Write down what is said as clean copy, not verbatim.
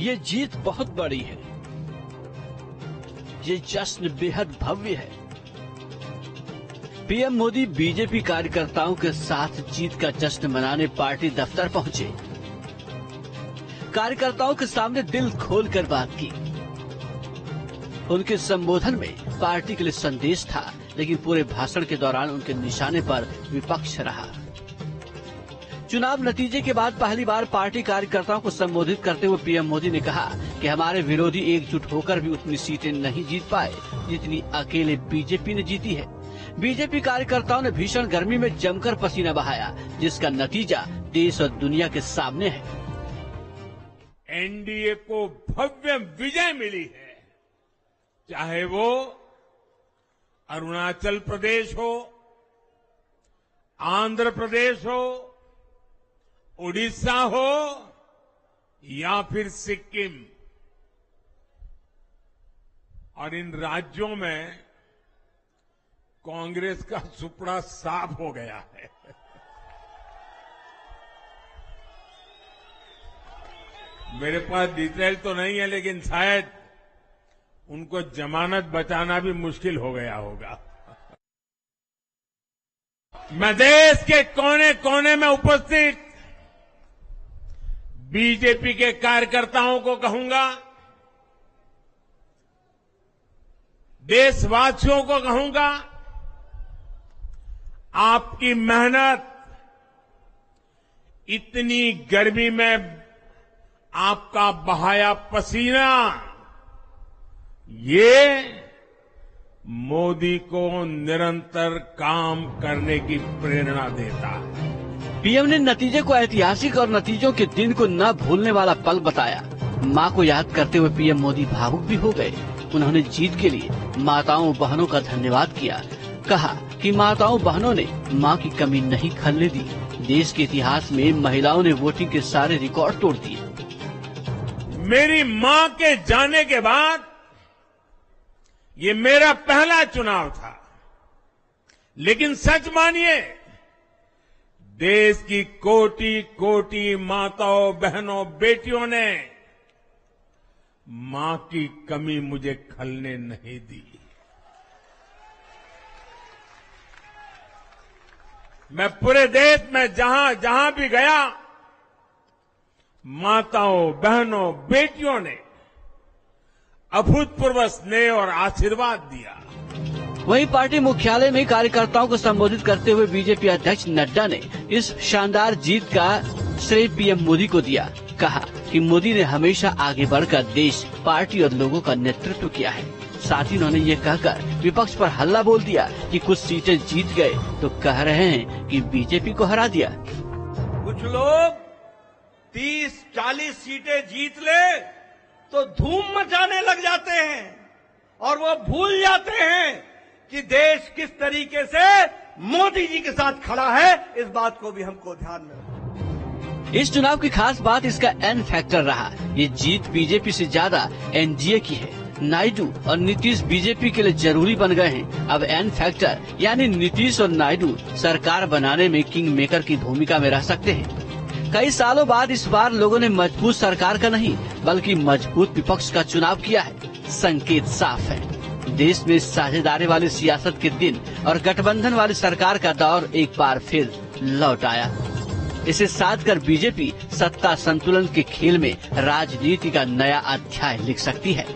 ये जीत बहुत बड़ी है। ये जश्न बेहद भव्य है। पीएम मोदी बीजेपी कार्यकर्ताओं के साथ जीत का जश्न मनाने पार्टी दफ्तर पहुंचे। कार्यकर्ताओं के सामने दिल खोलकर बात की। उनके संबोधन में पार्टी के लिए संदेश था, लेकिन पूरे भाषण के दौरान उनके निशाने पर विपक्ष रहा। चुनाव नतीजे के बाद पहली बार पार्टी कार्यकर्ताओं को संबोधित करते हुए पीएम मोदी ने कहा कि हमारे विरोधी एकजुट होकर भी उतनी सीटें नहीं जीत पाए जितनी अकेले बीजेपी ने जीती है। बीजेपी कार्यकर्ताओं ने भीषण गर्मी में जमकर पसीना बहाया, जिसका नतीजा देश और दुनिया के सामने है। एनडीए को भव्य विजय मिली है, चाहे वो अरुणाचल प्रदेश हो, आंध्र प्रदेश हो, उड़ीसा हो या फिर सिक्किम। और इन राज्यों में कांग्रेस का सुपड़ा साफ हो गया है। मेरे पास डिटेल तो नहीं है, लेकिन शायद उनको जमानत बचाना भी मुश्किल हो गया होगा। मैं देश के कोने कोने में उपस्थित बीजेपी के कार्यकर्ताओं को कहूंगा, देशवासियों को कहूंगा, आपकी मेहनत, इतनी गर्मी में आपका बहाया पसीना, ये मोदी को निरंतर काम करने की प्रेरणा देता है। पीएम ने नतीजे को ऐतिहासिक और नतीजों के दिन को न भूलने वाला पल बताया। मां को याद करते हुए पीएम मोदी भावुक भी हो गए। उन्होंने जीत के लिए माताओं बहनों का धन्यवाद किया। कहा कि माताओं बहनों ने मां की कमी नहीं खलने दी। देश के इतिहास में महिलाओं ने वोटिंग के सारे रिकॉर्ड तोड़ दिए। मेरी मां के जाने के बाद ये मेरा पहला चुनाव था, लेकिन सच मानिए, देश की कोटि कोटि माताओं बहनों बेटियों ने मां की कमी मुझे खलने नहीं दी। मैं पूरे देश में जहां जहां भी गया, माताओं बहनों बेटियों ने अभूतपूर्व स्नेह और आशीर्वाद दिया। वहीं पार्टी मुख्यालय में कार्यकर्ताओं को संबोधित करते हुए बीजेपी अध्यक्ष नड्डा ने इस शानदार जीत का श्रेय पीएम मोदी को दिया। कहा कि मोदी ने हमेशा आगे बढ़कर देश, पार्टी और लोगों का नेतृत्व किया है। साथ ही उन्होंने ये कहकर विपक्ष पर हल्ला बोल दिया कि कुछ सीटें जीत गए तो कह रहे हैं कि बीजेपी को हरा दिया। कुछ लोग 30-40 सीटें जीत ले तो धूम मचाने लग जाते हैं और वो भूल जाते हैं कि देश किस तरीके से मोदी जी के साथ खड़ा है। इस बात को भी हमको ध्यान में रखना। इस चुनाव की खास बात इसका एन फैक्टर रहा। ये जीत बीजेपी से ज्यादा एनडीए की है। नायडू और नीतीश बीजेपी के लिए जरूरी बन गए हैं। अब एन फैक्टर यानी नीतीश और नायडू सरकार बनाने में किंग मेकर की भूमिका में रह सकते हैं। कई सालों बाद इस बार लोगों ने मजबूत सरकार का नहीं बल्कि मजबूत विपक्ष का चुनाव किया है। संकेत साफ है, देश में साझेदारी वाली सियासत के दिन और गठबंधन वाली सरकार का दौर एक बार फिर लौट आया। इसे साध कर बीजेपी सत्ता संतुलन के खेल में राजनीति का नया अध्याय लिख सकती है।